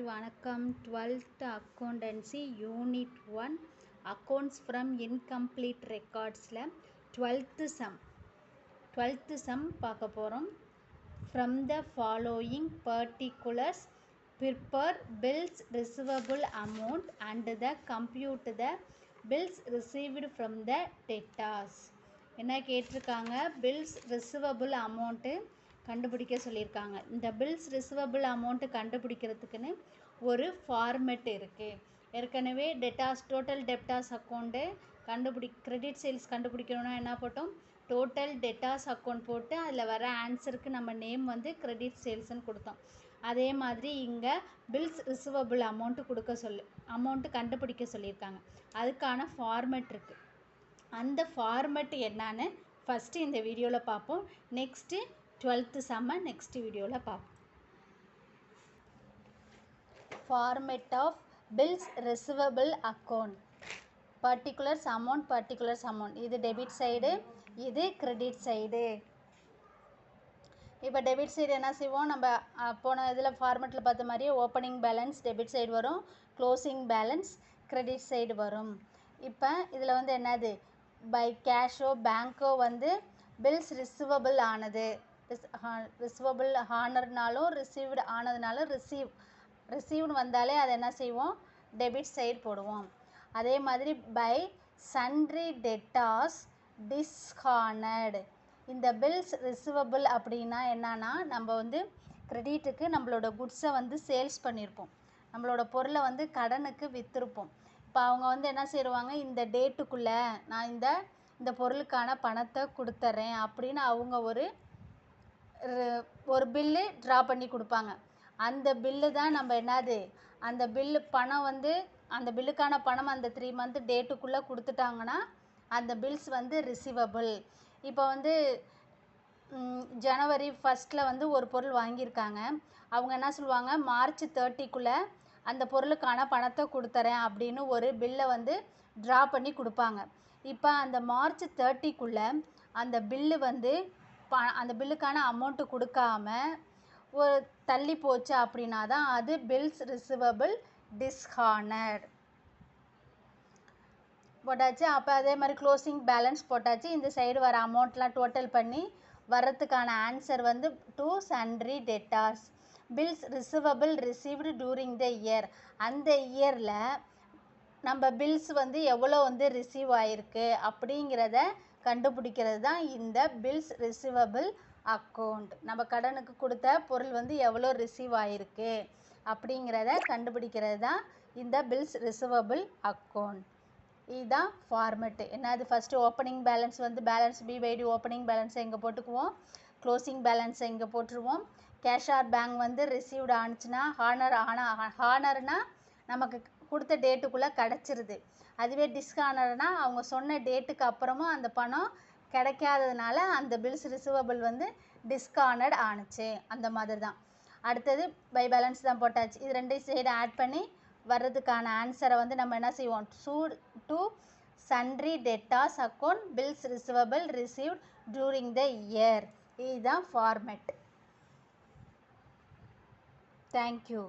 வணக்கம். 12th accountancy unit 1 accounts from incomplete ரெக்கார்ட்ஸில் 12th sum பார்க்க போகிறோம். From the following particulars prepare bills receivable amount and the compute the bills received from the debtors. என்ன கேட்டிருக்காங்க? Bills receivable amount கண்டுபிடிக்க சொல்லியிருக்காங்க. இந்த bills receivable amount கண்டுபிடிக்கிறதுக்குன்னு ஒரு format இருக்குது. ஏற்கனவே debtors total debtors account credit sales கண்டுபிடிக்கணும்னா என்ன போட்டோம்? டோட்டல் டெட்டாஸ் அக்கௌண்ட் போட்டு அதில் வர ஆன்சருக்கு நம்ம நேம் வந்து கிரெடிட் சேல்ஸ்ன்னு கொடுத்தோம். அதே மாதிரி இங்கே பில்ஸ் ரிசீவபிள் அமௌண்ட்டு கண்டுபிடிக்க சொல்லியிருக்காங்க. அதுக்கான ஃபார்மெட் இருக்குது. அந்த ஃபார்மெட் என்னன்னு ஃபஸ்ட்டு இந்த வீடியோவில் பார்ப்போம். நெக்ஸ்ட்டு 12th சம்மை நெக்ஸ்ட் வீடியோவில் பார்ப்போம். Format of bills receivable account. Particulars amount இது டெபிட் சைடு, இது கிரெடிட் சைடு. இப்போ டெபிட் சைடு என்ன செய்வோம்? நம்ம போன இதில் ஃபார்மெட்டில் பார்த்த மாதிரியே ஓப்பனிங் பேலன்ஸ் டெபிட் சைடு வரும், க்ளோசிங் பேலன்ஸ் கிரெடிட் சைடு வரும். இப்போ இதில் வந்து என்னது? பை கேஷோ பேங்க்கோ வந்து பில்ஸ் ரிசீவபிள் ஆனது, ரிசீவபிள் ஆனதுனாலும் ரிசீவ்டு ஆனதுனாலும் ரிசீவ்டு வந்தாலே அதை என்ன செய்வோம்? டெபிட் சைடு போடுவோம். அதே மாதிரி பை சன்ட்ரி டெட்டார்ஸ் டிஸ்ஹானர்டு. இந்த பில்ஸ் ரிசீவபிள் அப்படின்னா என்னன்னா, நம்ம வந்து கிரெடிட்டுக்கு நம்மளோட குட்ஸை வந்து சேல்ஸ் பண்ணியிருப்போம், நம்மளோட பொருளை வந்து கடனுக்கு விற்றுருப்போம். இப்போ அவங்க வந்து என்ன செய்வாங்க? இந்த டேட்டுக்குள்ளே நான் இந்த பொருளுக்கான பணத்தை கொடுத்துட்றேன் அப்படின்னு அவங்க ஒரு பில்லு ட்ரா பண்ணி கொடுப்பாங்க. அந்த பில்லு தான் நம்ம என்னது? அந்த பில்லு பணம் வந்து அந்த பில்லுக்கான பணம் அந்த 3 மந்த் டேட்டுக்குள்ளே கொடுத்துட்டாங்கன்னா அந்த பில்ஸ் வந்து ரிசீவபிள். இப்போ வந்து ஜனவரி 1 வந்து ஒரு பொருள் வாங்கியிருக்காங்க. அவங்க என்ன சொல்லுவாங்க? மார்ச் 30க்குள்ளே அந்த பொருளுக்கான பணத்தை கொடுத்துறேன் அப்படின்னு ஒரு பில்லை வந்து ட்ரா பண்ணி கொடுப்பாங்க. இப்போ அந்த மார்ச் 30க்குள்ளே அந்த பில்லு வந்து அந்த பில்லுக்கான அமௌண்ட்டு கொடுக்காம ஒரு தள்ளி போச்சு அப்படின்னா தான் அது பில்ஸ் ரிசீவபிள் டிஸ்ஹானர்ட் போட்டாச்சு. அப்போ அதே மாதிரி க்ளோசிங் பேலன்ஸ் போட்டாச்சு. இந்த சைடு வர அமௌண்ட்லாம் டோட்டல் பண்ணி வர்றதுக்கான ஆன்சர் வந்து to sundry debtors. Bills receivable received during the year. அந்த இயரில் நம்ம பில்ஸ் வந்து எவ்வளோ வந்து ரிசீவ் ஆகிருக்கு அப்படிங்கிறத கண்டுபிடிக்கிறது தான் இந்த பில்ஸ் ரிசீவபிள் அக்கௌண்ட். நம்ம கடனுக்கு கொடுத்த பொருள் வந்து எவ்வளோ ரிசீவ் ஆகிருக்கு அப்படிங்கிறத கண்டுபிடிக்கிறது தான் இந்த பில்ஸ் ரிசீவபிள் அக்கௌண்ட். இதுதான் ஃபார்மெட்டு. என்னது? ஃபஸ்ட்டு ஓப்பனிங் பேலன்ஸ் வந்து பேலன்ஸ் பி/டி ஓப்பனிங் பேலன்ஸை இங்கே போட்டுக்குவோம், க்ளோசிங் பேலன்ஸை இங்கே போட்டுருவோம். கேஷ் ஆர் பேங்க் வந்து ரிசீவ்டு ஆனிச்சுன்னா ஹானர்னால் நமக்கு கொடுத்த டேட்டுக்குள்ளே கிடச்சிருது. அதுவே டிஸ்ஹானர்னா அவங்க சொன்ன டேட்டுக்கு அப்புறமும் அந்த பணம் கிடைக்காததுனால அந்த பில்ஸ் ரிசீவபிள் வந்து டிஸ்ஹானர்ட் ஆணுச்சு. அந்த மாதிரி தான். அடுத்தது பை பேலன்ஸ் தான் போட்டாச்சு. இது 2 சைடு ஆட் பண்ணி வர்றதுக்கான ஆன்சரை வந்து நம்ம என்ன செய்வோம்? To sundry debtors account bills receivable received during the year. இதுதான் ஃபார்மெட். தேங்க்யூ.